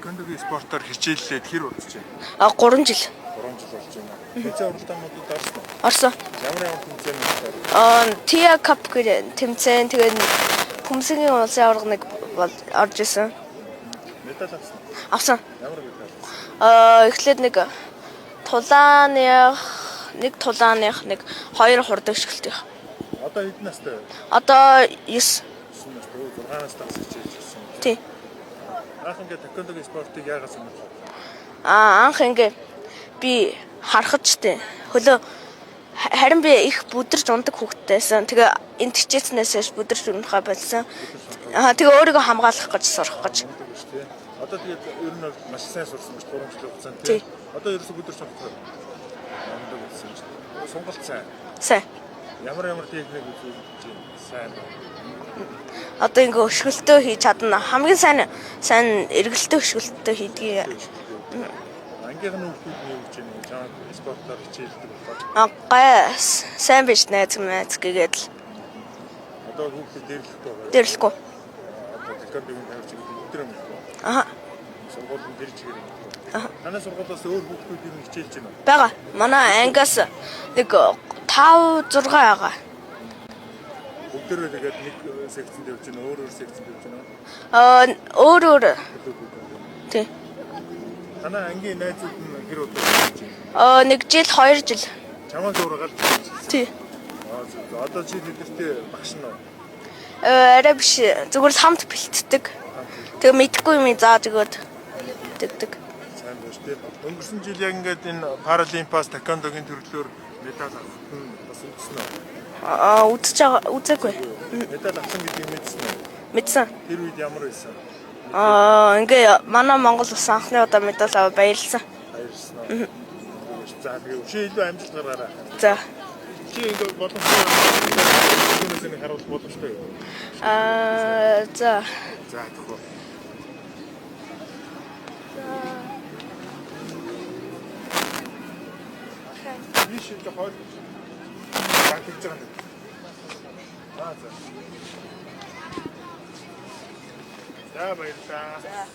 тэквондогийн спортоор хичээллээд хэр болж байна? 3 жил. 3 жил болж байна. Тэмцээн уралдаануудад орсон уу? Орсон. Ямар тэмцээнүүд? Tia Cup гэх тэмцээн тэгээд Хүмсгийн улсын аварга нэг орж исэн. Медаль авсан. Авсан. Ямар медаль? Эхлээд нэг тулааных, нэг 2 хурдгшгэлтийн. Одоо хэдэн настай вэ? Одоо 9. 9 настай. 6 настайгаас хичээж ирсэн. Тий. Анх ингээд тэквондогийн спортыг яагаад сонирхов? Анх ингээ би харахад ч тий. Хөлөө харин би их бүдэрч ундаг хүүхдтэйсэн. Тэгээ энэ тичээснээс бүдэрч унахаа болсон. Тэгээ өөрийгөө хамгаалах гэж сурах гэж. Одоо тэгээд ер нь маш сайн сурсан гэж 3 жил хугацаанд тий. Одоо ерөөсө бүдэрч унах. Амдаг болсон ч. Сонголт сайн. Сайн. Ямар техник үзүүлж сайн байна. Одоо ингээ өшгөлтөө хийж чадна. Хамгийн сайн эргэлтөө өшгөлтөө хийдгийг. Ангийнхан хүүхдүүд нь юу гэж юм чам спортоор хичээлдэг болоо. Гайс сайн биш найз гээгээд л. Одоо хүүхдүүд дэрлэхгүй байгаа. Дэрлэхгүй. Одоо тэквондогийн тавьж өдөр юм. Аха. Сургуулийн дэрж гэрээ. Танай сургуулиас өөр хүүхдүүд юу хичээлж байна уу? Бага. Манай ангиас нэг 5 6 байгаа. Бүгдээрээ тэгээд нэг секцэнд явж байна, өөр секцэнд явж байна. Өөр. Тий. Танай ангийн найзууд нь хэр удаа явж байна? 1 жил 2 жил. Чамаас уургаад. Тий. Одоо чи бидэртээ багш нь уу? Арай биш. Зүгээр л хамт бэлтдэг. Тэгээ мэдхгүй юм зааж өгөөд тэгдэг. Сайн байна шүү дээ. Өнгөрсөн жил яг ингээд энэ Паралимпиас тэквондогийн төрлөөр медаль авах нь бас үзсэн үү? Үзээгүй. Медаль авсан гэдгийг мэдсэн үү? Мэдсэн. Тэр үед ямар байсан? Ингээ манай Монгол улс анхны удаа медаль аваад баярлсан. Баярлсан. За тэгээ өшөө илүү амжилт гаргаарай. За. Чи ингээ боломжтой юунаас нэг харуулах боломжтой юу? За. За тэгвэл. Биш л хойд. Яг гэж байгаа юм. За. За баярлалаа.